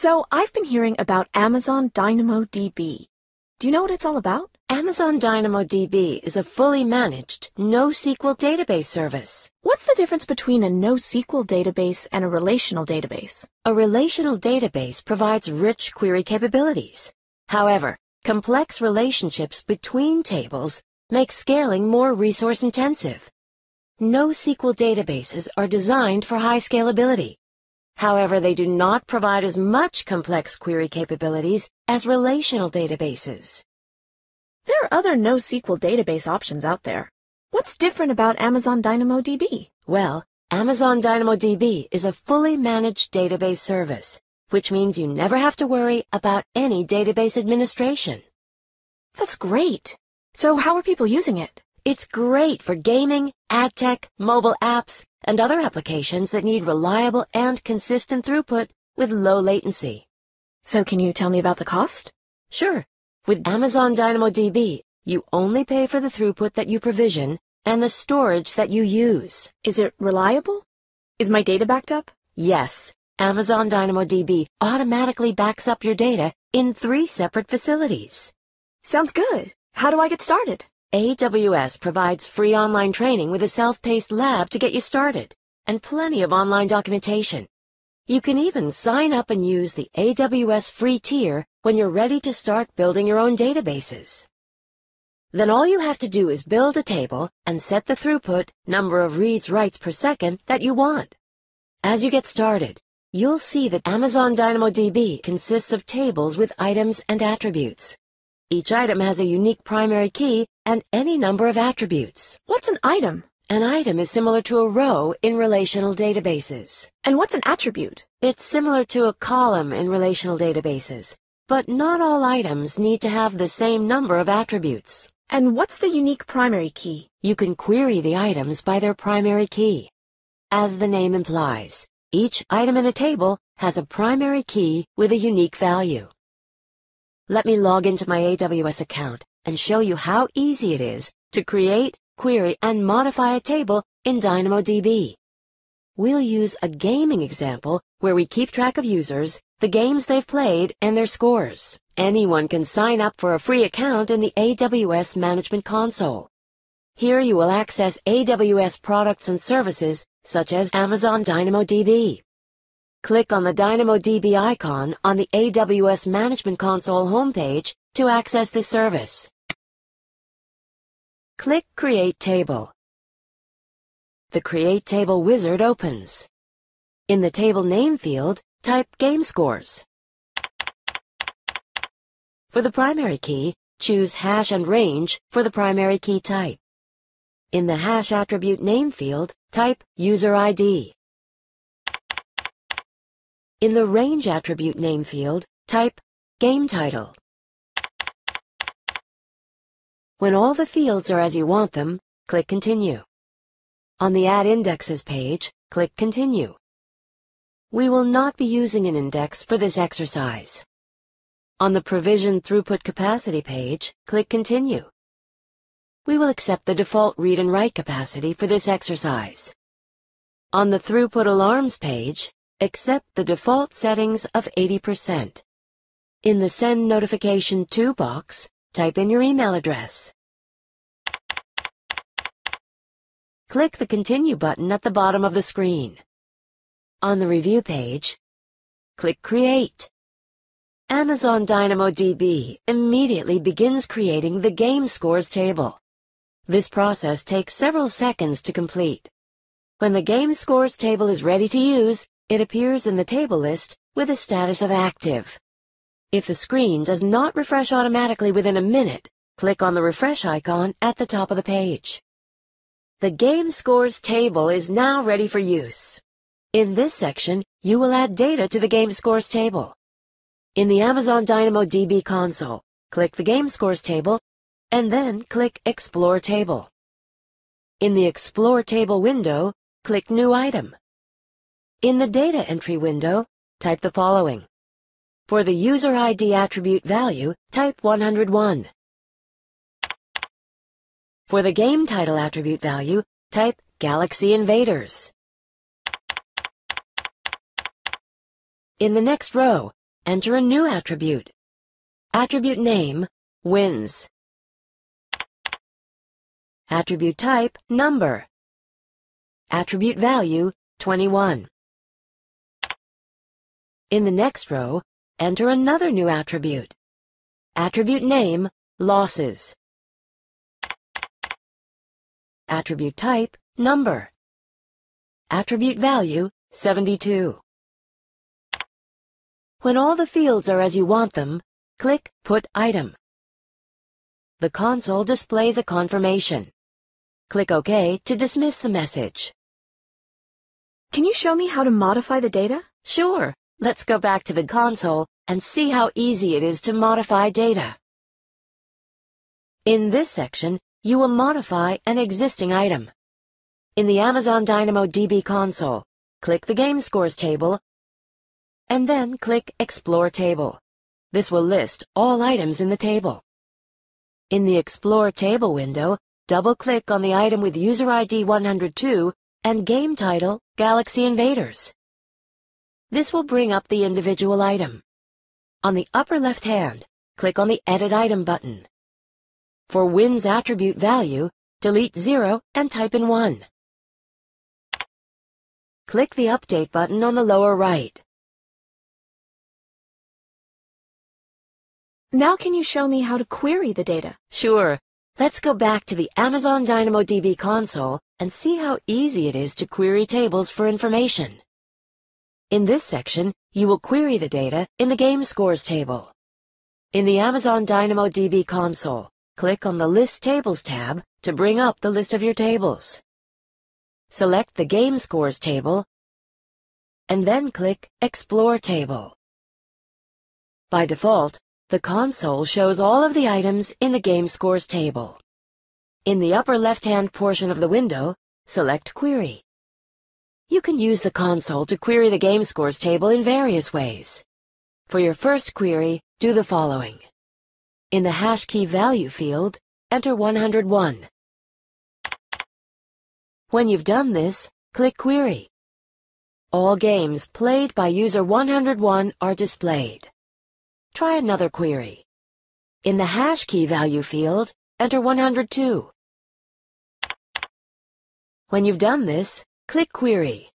So, I've been hearing about Amazon DynamoDB. Do you know what it's all about? Amazon DynamoDB is a fully managed NoSQL database service. What's the difference between a NoSQL database and a relational database? A relational database provides rich query capabilities. However, complex relationships between tables make scaling more resource-intensive. NoSQL databases are designed for high scalability. However, they do not provide as much complex query capabilities as relational databases. There are other NoSQL database options out there. What's different about Amazon DynamoDB? Well, Amazon DynamoDB is a fully managed database service, which means you never have to worry about any database administration. That's great. So how are people using it? It's great for gaming, ad tech, mobile apps, and other applications that need reliable and consistent throughput with low latency. So can you tell me about the cost? Sure. With Amazon DynamoDB, you only pay for the throughput that you provision and the storage that you use. Is it reliable? Is my data backed up? Yes. Amazon DynamoDB automatically backs up your data in 3 separate facilities. Sounds good. How do I get started? AWS provides free online training with a self-paced lab to get you started, and plenty of online documentation. You can even sign up and use the AWS free tier when you're ready to start building your own databases. Then all you have to do is build a table and set the throughput, number of reads/writes per second that you want. As you get started, you'll see that Amazon DynamoDB consists of tables with items and attributes. Each item has a unique primary key and any number of attributes. What's an item? An item is similar to a row in relational databases. And what's an attribute? It's similar to a column in relational databases, but not all items need to have the same number of attributes. And what's the unique primary key? You can query the items by their primary key. As the name implies, each item in a table has a primary key with a unique value. Let me log into my AWS account and show you how easy it is to create, query, and modify a table in DynamoDB. We'll use a gaming example where we keep track of users, the games they've played, and their scores. Anyone can sign up for a free account in the AWS Management Console. Here you will access AWS products and services such as Amazon DynamoDB. Click on the DynamoDB icon on the AWS Management Console homepage to access this service. Click Create Table. The Create Table wizard opens. In the table name field, type Game Scores. For the primary key, choose hash and range for the primary key type. In the hash attribute name field, type User ID. In the range attribute name field, type Game Title. When all the fields are as you want them, click Continue. On the Add Indexes page, click Continue. We will not be using an index for this exercise. On the Provision Throughput Capacity page, click Continue. We will accept the default read and write capacity for this exercise. On the Throughput Alarms page, accept the default settings of 80%. In the Send Notification To box, type in your email address. Click the Continue button at the bottom of the screen. On the Review page, click Create. Amazon DynamoDB immediately begins creating the Game Scores table. This process takes several seconds to complete. When the Game Scores table is ready to use, it appears in the table list with a status of active. If the screen does not refresh automatically within a minute, click on the refresh icon at the top of the page. The Game Scores table is now ready for use. In this section, you will add data to the Game Scores table. In the Amazon DynamoDB console, click the Game Scores table, and then click Explore Table. In the Explore Table window, click New Item. In the Data Entry window, type the following. For the User ID attribute value, type 101. For the Game Title attribute value, type Galaxy Invaders. In the next row, enter a new attribute. Attribute name, wins. Attribute type, number. Attribute value, 21. In the next row, enter another new attribute. Attribute name, losses. Attribute type, number. Attribute value, 72. When all the fields are as you want them, click Put Item. The console displays a confirmation. Click OK to dismiss the message. Can you show me how to modify the data? Sure. Let's go back to the console and see how easy it is to modify data. In this section, you will modify an existing item. In the Amazon DynamoDB console, click the Game Scores table and then click Explore Table. This will list all items in the table. In the Explore Table window, double-click on the item with user ID 102 and game title Galaxy Invaders. This will bring up the individual item. On the upper left hand, click on the Edit Item button. For wins attribute value, delete 0 and type in 1. Click the Update button on the lower right. Now can you show me how to query the data? Sure. Let's go back to the Amazon DynamoDB console and see how easy it is to query tables for information. In this section, you will query the data in the Game Scores table. In the Amazon DynamoDB console, click on the List Tables tab to bring up the list of your tables. Select the Game Scores table and then click Explore Table. By default, the console shows all of the items in the Game Scores table. In the upper left-hand portion of the window, select Query. You can use the console to query the Game Scores table in various ways. For your first query, do the following. In the hash key value field, enter 101. When you've done this, click Query. All games played by user 101 are displayed. Try another query. In the hash key value field, enter 102. When you've done this, click Query.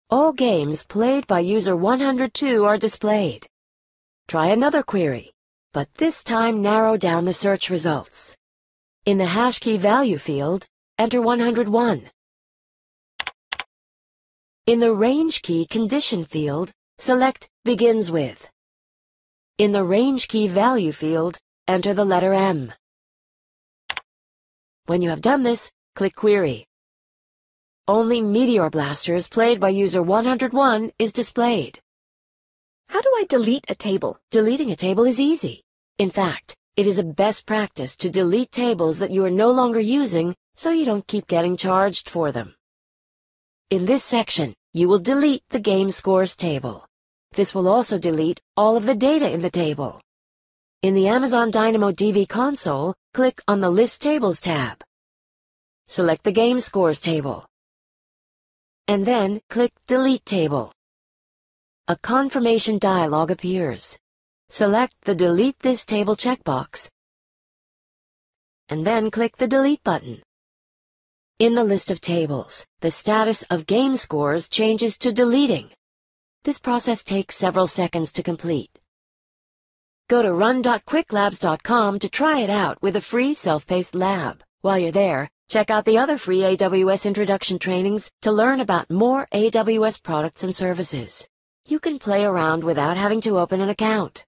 All games played by user 102 are displayed. Try another query, but this time narrow down the search results. In the hash key value field, enter 101. In the range key condition field, select Begins with. In the range key value field, enter the letter M. When you have done this, click Query. Only Meteor Blasters played by user 101 is displayed. How do I delete a table? Deleting a table is easy. In fact, it is a best practice to delete tables that you are no longer using so you don't keep getting charged for them. In this section, you will delete the Game Scores table. This will also delete all of the data in the table. In the Amazon DynamoDB console, click on the List Tables tab. Select the Game Scores table. And then click Delete Table. A confirmation dialog appears. Select the Delete this table checkbox. And then click the Delete button. In the list of tables, the status of Game Scores changes to Deleting. This process takes several seconds to complete. Go to run.quicklabs.com to try it out with a free self-paced lab. While you're there, check out the other free AWS introduction trainings to learn about more AWS products and services. You can play around without having to open an account.